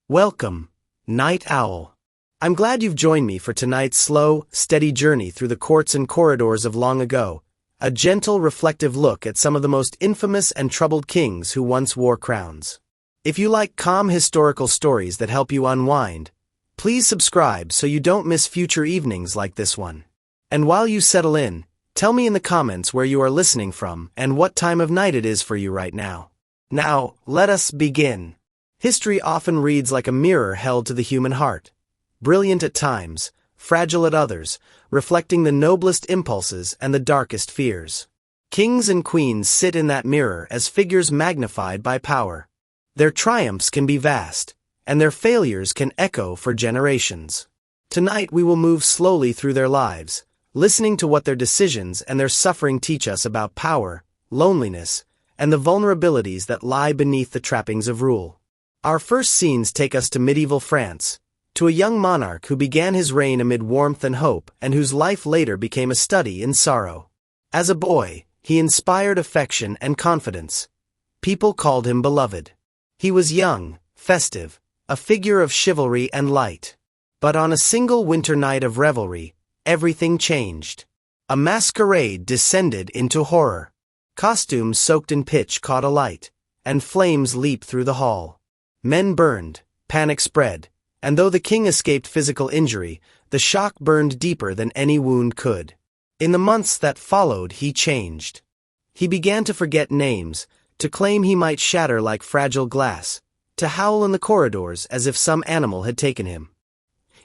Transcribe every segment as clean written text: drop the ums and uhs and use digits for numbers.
Welcome, Night Owl. I'm glad you've joined me for tonight's slow, steady journey through the courts and corridors of long ago, a gentle, reflective look at some of the most infamous and troubled kings who once wore crowns. If you like calm historical stories that help you unwind, please subscribe so you don't miss future evenings like this one. And while you settle in, tell me in the comments where you are listening from and what time of night it is for you right now. Now, let us begin. History often reads like a mirror held to the human heart. Brilliant at times, fragile at others, reflecting the noblest impulses and the darkest fears. Kings and queens sit in that mirror as figures magnified by power. Their triumphs can be vast, and their failures can echo for generations. Tonight we will move slowly through their lives, listening to what their decisions and their suffering teach us about power, loneliness, and the vulnerabilities that lie beneath the trappings of rule. Our first scenes take us to medieval France, to a young monarch who began his reign amid warmth and hope and whose life later became a study in sorrow. As a boy, he inspired affection and confidence. People called him beloved. He was young, festive, a figure of chivalry and light. But on a single winter night of revelry, everything changed. A masquerade descended into horror. Costumes soaked in pitch caught alight, and flames leaped through the hall. Men burned, panic spread, and though the king escaped physical injury, the shock burned deeper than any wound could. In the months that followed, he changed. He began to forget names, to claim he might shatter like fragile glass, to howl in the corridors as if some animal had taken him.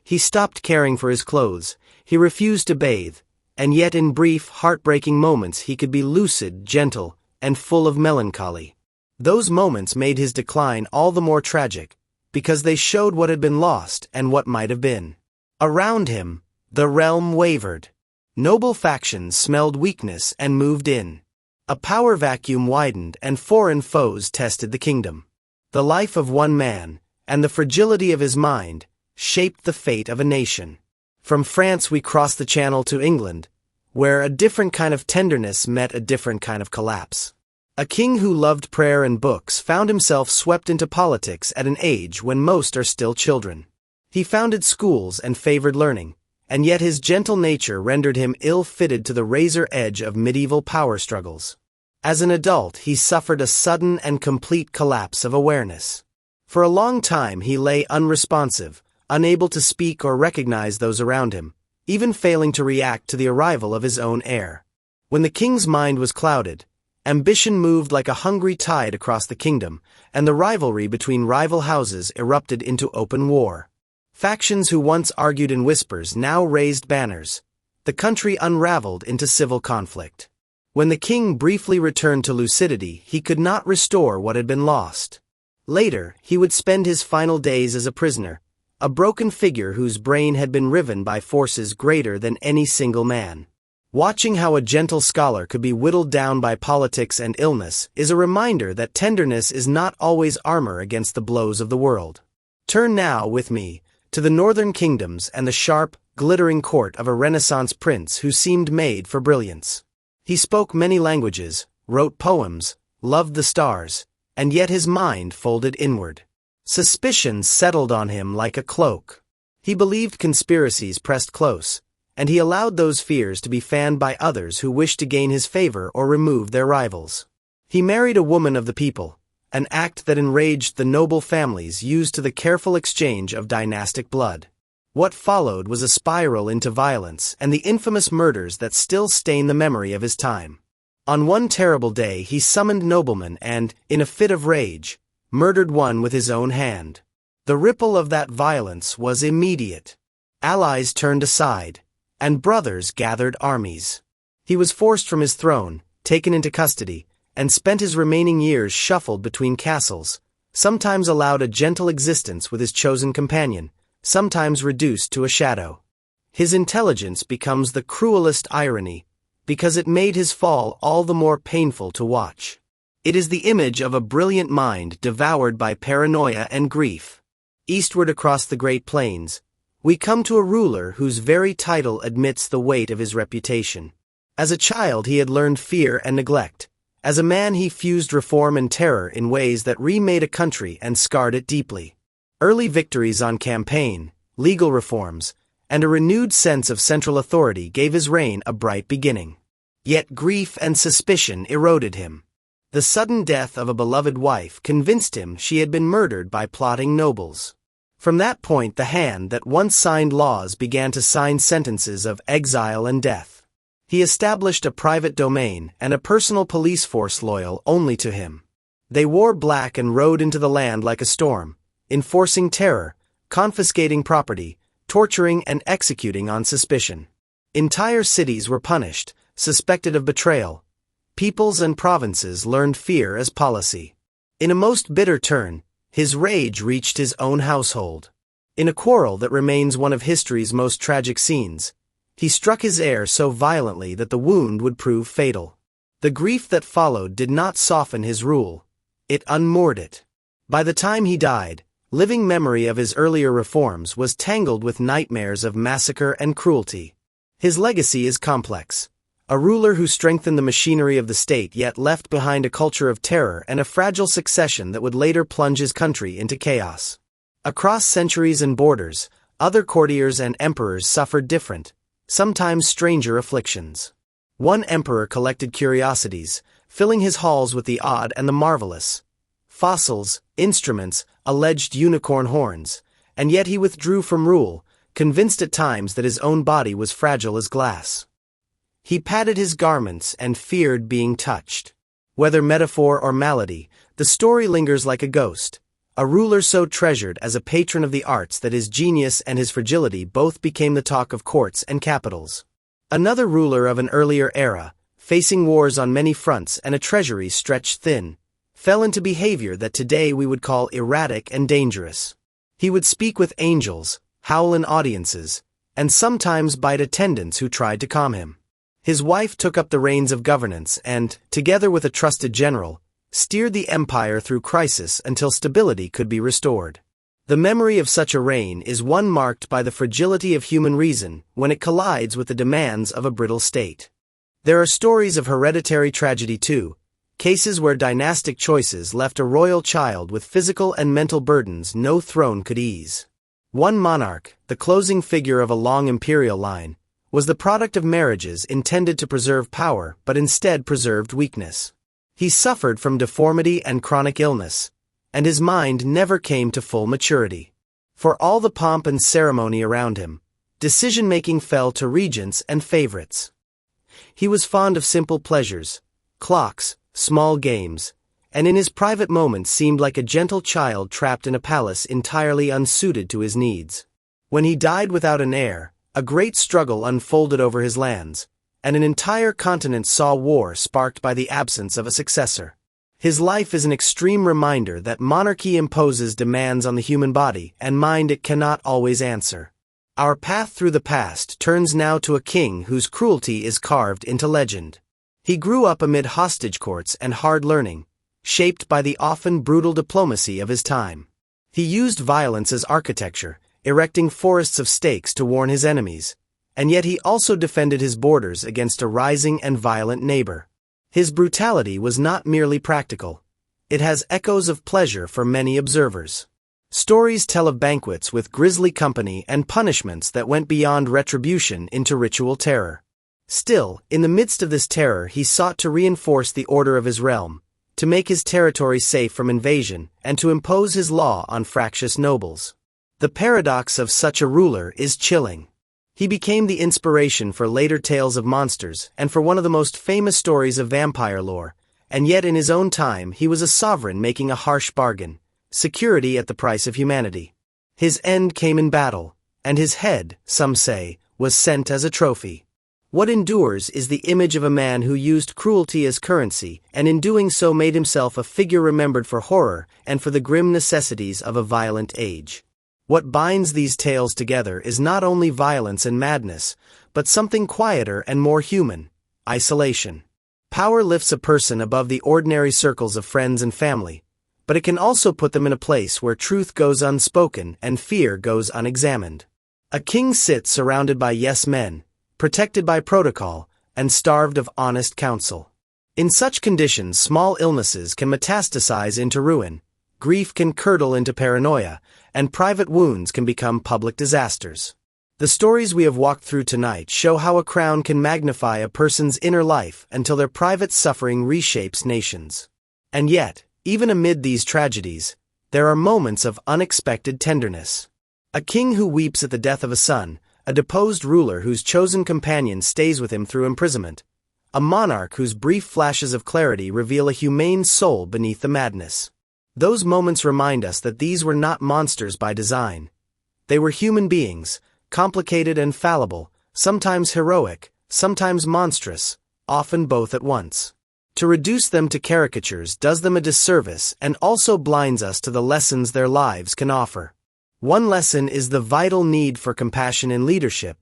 He stopped caring for his clothes, he refused to bathe, and yet in brief, heartbreaking moments he could be lucid, gentle, and full of melancholy. Those moments made his decline all the more tragic, because they showed what had been lost and what might have been. Around him, the realm wavered. Noble factions smelled weakness and moved in. A power vacuum widened and foreign foes tested the kingdom. The life of one man, and the fragility of his mind, shaped the fate of a nation. From France we crossed the Channel to England, where a different kind of tenderness met a different kind of collapse. A king who loved prayer and books found himself swept into politics at an age when most are still children. He founded schools and favored learning, and yet his gentle nature rendered him ill-fitted to the razor edge of medieval power struggles. As an adult, he suffered a sudden and complete collapse of awareness. For a long time he lay unresponsive, unable to speak or recognize those around him, even failing to react to the arrival of his own heir. When the king's mind was clouded, ambition moved like a hungry tide across the kingdom, and the rivalry between rival houses erupted into open war. Factions who once argued in whispers now raised banners. The country unraveled into civil conflict. When the king briefly returned to lucidity, he could not restore what had been lost. Later, he would spend his final days as a prisoner, a broken figure whose brain had been riven by forces greater than any single man. Watching how a gentle scholar could be whittled down by politics and illness is a reminder that tenderness is not always armor against the blows of the world. Turn now, with me, to the northern kingdoms and the sharp, glittering court of a Renaissance prince who seemed made for brilliance. He spoke many languages, wrote poems, loved the stars, and yet his mind folded inward. Suspicion settled on him like a cloak. He believed conspiracies pressed close, and he allowed those fears to be fanned by others who wished to gain his favor or remove their rivals. He married a woman of the people, an act that enraged the noble families used to the careful exchange of dynastic blood. What followed was a spiral into violence and the infamous murders that still stain the memory of his time. On one terrible day he summoned noblemen and, in a fit of rage, murdered one with his own hand. The ripple of that violence was immediate. Allies turned aside, and brothers gathered armies. He was forced from his throne, taken into custody, and spent his remaining years shuffled between castles, sometimes allowed a gentle existence with his chosen companion, sometimes reduced to a shadow. His intelligence becomes the cruelest irony, because it made his fall all the more painful to watch. It is the image of a brilliant mind devoured by paranoia and grief. Eastward across the Great Plains, we come to a ruler whose very title admits the weight of his reputation. As a child he had learned fear and neglect. As a man he fused reform and terror in ways that remade a country and scarred it deeply. Early victories on campaign, legal reforms, and a renewed sense of central authority gave his reign a bright beginning. Yet grief and suspicion eroded him. The sudden death of a beloved wife convinced him she had been murdered by plotting nobles. From that point, the hand that once signed laws began to sign sentences of exile and death. He established a private domain and a personal police force loyal only to him. They wore black and rode into the land like a storm, enforcing terror, confiscating property, torturing and executing on suspicion. Entire cities were punished, suspected of betrayal. Peoples and provinces learned fear as policy. In a most bitter turn, his rage reached his own household. In a quarrel that remains one of history's most tragic scenes, he struck his heir so violently that the wound would prove fatal. The grief that followed did not soften his rule. It unmoored it. By the time he died, living memory of his earlier reforms was tangled with nightmares of massacre and cruelty. His legacy is complex. A ruler who strengthened the machinery of the state yet left behind a culture of terror and a fragile succession that would later plunge his country into chaos. Across centuries and borders, other courtiers and emperors suffered different, sometimes stranger afflictions. One emperor collected curiosities, filling his halls with the odd and the marvelous. Fossils, instruments, alleged unicorn horns, and yet he withdrew from rule, convinced at times that his own body was fragile as glass. He patted his garments and feared being touched. Whether metaphor or malady, the story lingers like a ghost. A ruler so treasured as a patron of the arts that his genius and his fragility both became the talk of courts and capitals. Another ruler of an earlier era, facing wars on many fronts and a treasury stretched thin, fell into behavior that today we would call erratic and dangerous. He would speak with angels, howl in audiences, and sometimes bite attendants who tried to calm him. His wife took up the reins of governance and, together with a trusted general, steered the empire through crisis until stability could be restored. The memory of such a reign is one marked by the fragility of human reason when it collides with the demands of a brittle state. There are stories of hereditary tragedy too, cases where dynastic choices left a royal child with physical and mental burdens no throne could ease. One monarch, the closing figure of a long imperial line, was the product of marriages intended to preserve power but instead preserved weakness. He suffered from deformity and chronic illness, and his mind never came to full maturity. For all the pomp and ceremony around him, decision-making fell to regents and favorites. He was fond of simple pleasures, clocks, small games, and in his private moments seemed like a gentle child trapped in a palace entirely unsuited to his needs. When he died without an heir, a great struggle unfolded over his lands, and an entire continent saw war sparked by the absence of a successor. His life is an extreme reminder that monarchy imposes demands on the human body and mind it cannot always answer. Our path through the past turns now to a king whose cruelty is carved into legend. He grew up amid hostage courts and hard learning, shaped by the often brutal diplomacy of his time. He used violence as architecture, erecting forests of stakes to warn his enemies, and yet he also defended his borders against a rising and violent neighbor. His brutality was not merely practical. It has echoes of pleasure for many observers. Stories tell of banquets with grisly company and punishments that went beyond retribution into ritual terror. Still, in the midst of this terror he sought to reinforce the order of his realm, to make his territory safe from invasion, and to impose his law on fractious nobles. The paradox of such a ruler is chilling. He became the inspiration for later tales of monsters and for one of the most famous stories of vampire lore, and yet in his own time he was a sovereign making a harsh bargain, security at the price of humanity. His end came in battle, and his head, some say, was sent as a trophy. What endures is the image of a man who used cruelty as currency, and in doing so made himself a figure remembered for horror and for the grim necessities of a violent age. What binds these tales together is not only violence and madness, but something quieter and more human: isolation. Power lifts a person above the ordinary circles of friends and family, but it can also put them in a place where truth goes unspoken and fear goes unexamined. A king sits surrounded by yes-men, protected by protocol, and starved of honest counsel. In such conditions, small illnesses can metastasize into ruin, grief can curdle into paranoia, and private wounds can become public disasters. The stories we have walked through tonight show how a crown can magnify a person's inner life until their private suffering reshapes nations. And yet, even amid these tragedies, there are moments of unexpected tenderness. A king who weeps at the death of a son, a deposed ruler whose chosen companion stays with him through imprisonment, a monarch whose brief flashes of clarity reveal a humane soul beneath the madness. Those moments remind us that these were not monsters by design. They were human beings, complicated and fallible, sometimes heroic, sometimes monstrous, often both at once. To reduce them to caricatures does them a disservice and also blinds us to the lessons their lives can offer. One lesson is the vital need for compassion in leadership,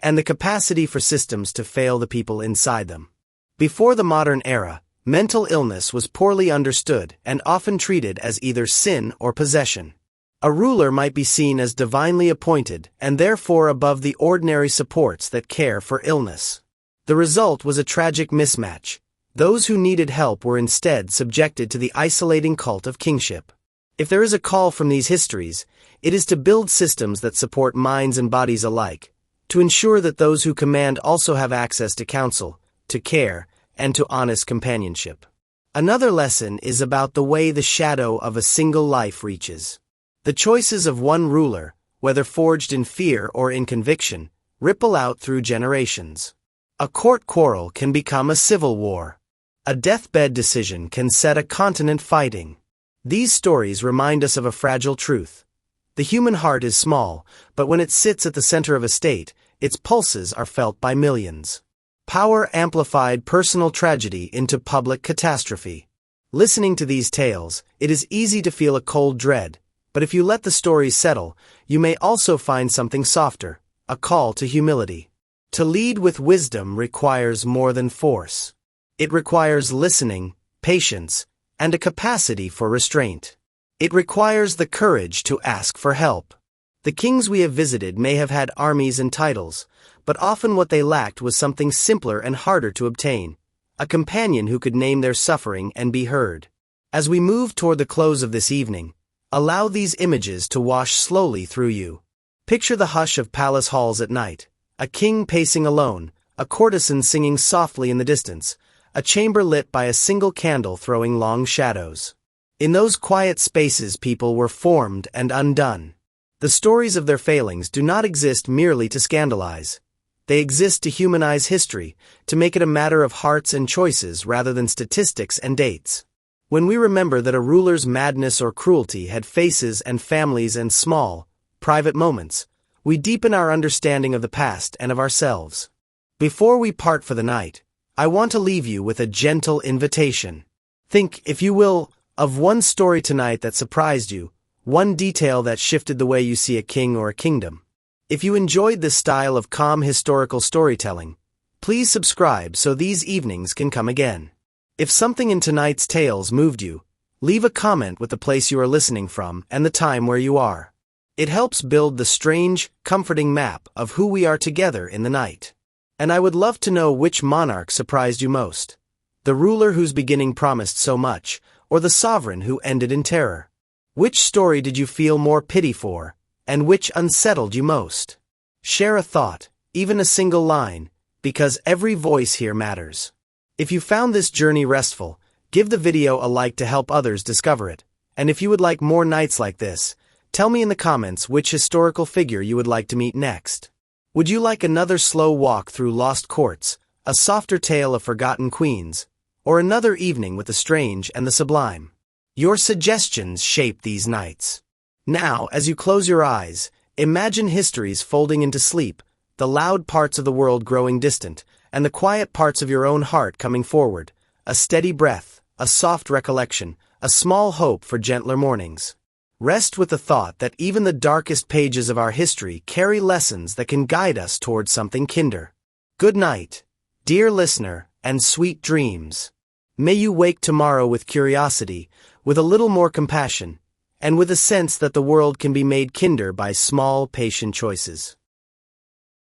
and the capacity for systems to fail the people inside them. Before the modern era, mental illness was poorly understood and often treated as either sin or possession. A ruler might be seen as divinely appointed and therefore above the ordinary supports that care for illness. The result was a tragic mismatch. Those who needed help were instead subjected to the isolating cult of kingship. If there is a call from these histories, it is to build systems that support minds and bodies alike, to ensure that those who command also have access to counsel, to care, and to honest companionship. Another lesson is about the way the shadow of a single life reaches. The choices of one ruler, whether forged in fear or in conviction, ripple out through generations. A court quarrel can become a civil war. A deathbed decision can set a continent fighting. These stories remind us of a fragile truth. The human heart is small, but when it sits at the center of a state, its pulses are felt by millions. Power amplified personal tragedy into public catastrophe. Listening to these tales, it is easy to feel a cold dread, but if you let the stories settle, you may also find something softer, a call to humility. To lead with wisdom requires more than force. It requires listening, patience, and a capacity for restraint. It requires the courage to ask for help. The kings we have visited may have had armies and titles, but often what they lacked was something simpler and harder to obtain, a companion who could name their suffering and be heard. As we move toward the close of this evening, allow these images to wash slowly through you. Picture the hush of palace halls at night, a king pacing alone, a courtesan singing softly in the distance, a chamber lit by a single candle throwing long shadows. In those quiet spaces people were formed and undone. The stories of their failings do not exist merely to scandalize. They exist to humanize history, to make it a matter of hearts and choices rather than statistics and dates. When we remember that a ruler's madness or cruelty had faces and families and small, private moments, we deepen our understanding of the past and of ourselves. Before we part for the night, I want to leave you with a gentle invitation. Think, if you will, of one story tonight that surprised you, one detail that shifted the way you see a king or a kingdom. If you enjoyed this style of calm historical storytelling, please subscribe so these evenings can come again. If something in tonight's tales moved you, leave a comment with the place you are listening from and the time where you are. It helps build the strange, comforting map of who we are together in the night. And I would love to know which monarch surprised you most. The ruler whose beginning promised so much, or the sovereign who ended in terror. Which story did you feel more pity for, and which unsettled you most? Share a thought, even a single line, because every voice here matters. If you found this journey restful, give the video a like to help others discover it. And if you would like more nights like this, tell me in the comments which historical figure you would like to meet next. Would you like another slow walk through lost courts, a softer tale of forgotten queens, or another evening with the strange and the sublime? Your suggestions shape these nights. Now, as you close your eyes, imagine histories folding into sleep, the loud parts of the world growing distant, and the quiet parts of your own heart coming forward, a steady breath, a soft recollection, a small hope for gentler mornings. Rest with the thought that even the darkest pages of our history carry lessons that can guide us towards something kinder. Good night, dear listener, and sweet dreams. May you wake tomorrow with curiosity, with a little more compassion, and with a sense that the world can be made kinder by small, patient choices.